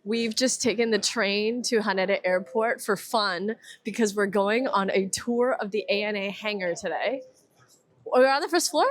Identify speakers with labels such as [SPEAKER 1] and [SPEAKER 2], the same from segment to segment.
[SPEAKER 1] We've just taken the train to Haneda Airport for fun because we're going on a tour of the ANA hangar today. We're on the first floor.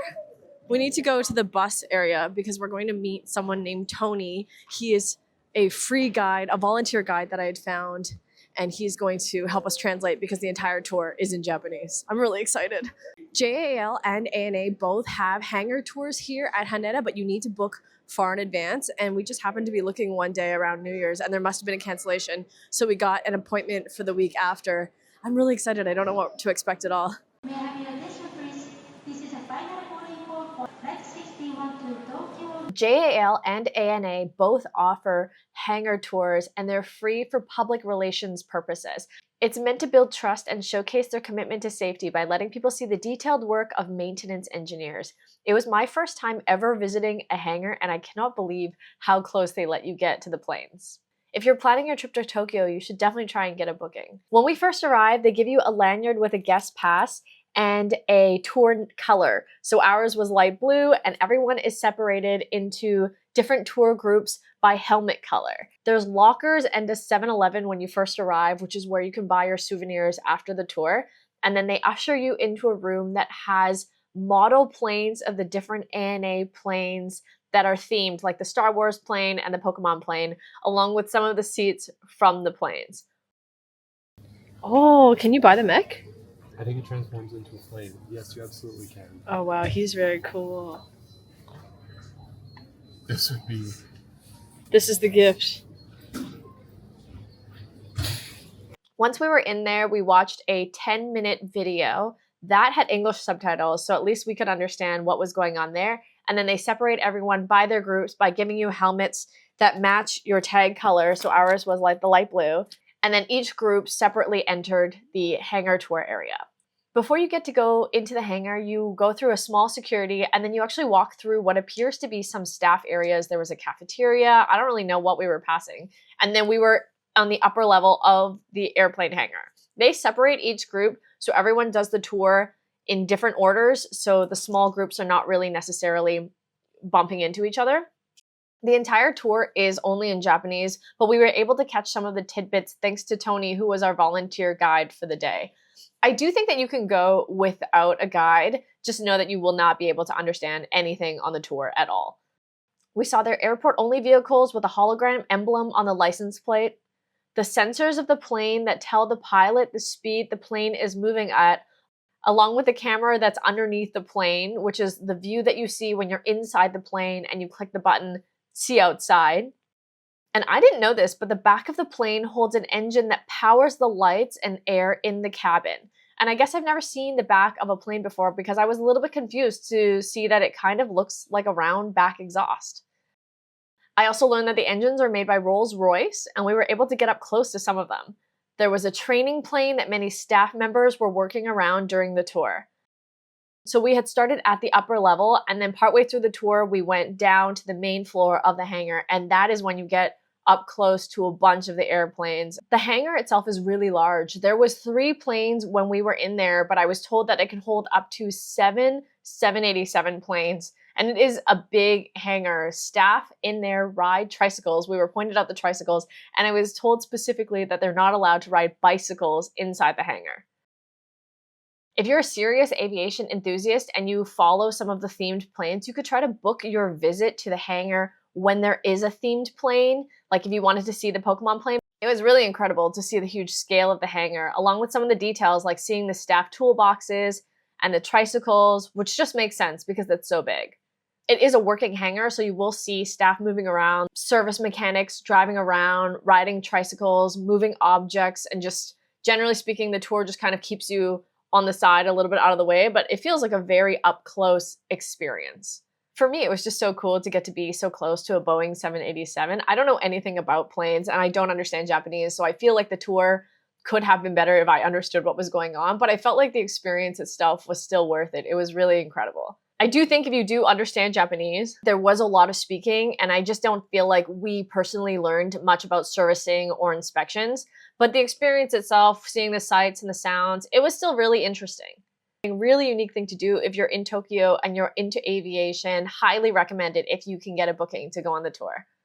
[SPEAKER 1] We need to go to the bus area because we're going to meet someone named Tony. He is a free guide, a volunteer guide that I had found, and he's going to help us translate because the entire tour is in Japanese. I'm really excited. JAL and ANA both have hangar tours here at Haneda, but you need to book far in advance, and we just happened to be looking one day around New Year's and there must have been a cancellation, so we got an appointment for the week after. I'm really excited. I don't know what to expect at all.
[SPEAKER 2] May I have your attention, please? This is a final boarding call for Flight 61 to Tokyo.
[SPEAKER 3] JAL and ANA both offer hangar tours, and they're free for public relations purposes. It's meant to build trust and showcase their commitment to safety by letting people see the detailed work of maintenance engineers. It was my first time ever visiting a hangar, and I cannot believe how close they let you get to the planes. If you're planning your trip to Tokyo, you should definitely try and get a booking. When we first arrived, they give you a lanyard with a guest pass and a tour color. So ours was light blue, and everyone is separated into different tour groups by helmet color. There's lockers and a 7-Eleven when you first arrive, which is where you can buy your souvenirs after the tour. And then they usher you into a room that has model planes of the different ANA planes that are themed, like the Star Wars plane and the Pokemon plane, along with some of the seats from the planes. Oh, can you buy the mech?
[SPEAKER 4] I think it transforms into a plane. Yes, you absolutely can.
[SPEAKER 1] Oh wow, he's very cool.
[SPEAKER 4] This would be...
[SPEAKER 1] This is the gift.
[SPEAKER 3] Once we were in there, we watched a 10-minute video that had English subtitles, so at least we could understand what was going on there. And then they separate everyone by their groups by giving you helmets that match your tag color. So ours was like the light blue. And then each group separately entered the hangar tour area. Before you get to go into the hangar, you go through a small security, and then you actually walk through what appears to be some staff areas. There was a cafeteria. I don't really know what we were passing. And then we were on the upper level of the airplane hangar. They separate each group so everyone does the tour in different orders, so the small groups are not really necessarily bumping into each other. The entire tour is only in Japanese, but we were able to catch some of the tidbits thanks to Tony, who was our volunteer guide for the day. I do think that you can go without a guide. Just know that you will not be able to understand anything on the tour at all. We saw their airport-only vehicles with a hologram emblem on the license plate, the sensors of the plane that tell the pilot the speed the plane is moving at, along with the camera that's underneath the plane, which is the view that you see when you're inside the plane and you click the button, see outside. And I didn't know this, but the back of the plane holds an engine that powers the lights and air in the cabin. And I guess I've never seen the back of a plane before because I was a little bit confused to see that it kind of looks like a round back exhaust. I also learned that the engines are made by Rolls-Royce, and we were able to get up close to some of them. There was a training plane that many staff members were working around during the tour. So we had started at the upper level, and then partway through the tour, we went down to the main floor of the hangar, and that is when you get up close to a bunch of the airplanes. The hangar itself is really large. There was 3 planes when we were in there, but I was told that it can hold up to 7 787 planes. And it is a big hangar. Staff in there ride tricycles. We were pointed out the tricycles, and I was told specifically that they're not allowed to ride bicycles inside the hangar. If you're a serious aviation enthusiast and you follow some of the themed planes, you could try to book your visit to the hangar when there is a themed plane. Like if you wanted to see the Pokemon plane. It was really incredible to see the huge scale of the hangar, along with some of the details like seeing the staff toolboxes and the tricycles, which just makes sense because it's so big. It is a working hangar, so you will see staff moving around, service mechanics driving around, riding tricycles, moving objects, and just generally speaking, the tour just kind of keeps you on the side a little bit out of the way, but it feels like a very up-close experience. For me, it was just so cool to get to be so close to a Boeing 787. I don't know anything about planes, and I don't understand Japanese, so I feel like the tour could have been better if I understood what was going on, but I felt like the experience itself was still worth it. It was really incredible. I do think if you do understand Japanese, there was a lot of speaking, and I just don't feel like we personally learned much about servicing or inspections. But the experience itself, seeing the sights and the sounds, it was still really interesting. A really unique thing to do if you're in Tokyo and you're into aviation. Highly recommended if you can get a booking to go on the tour.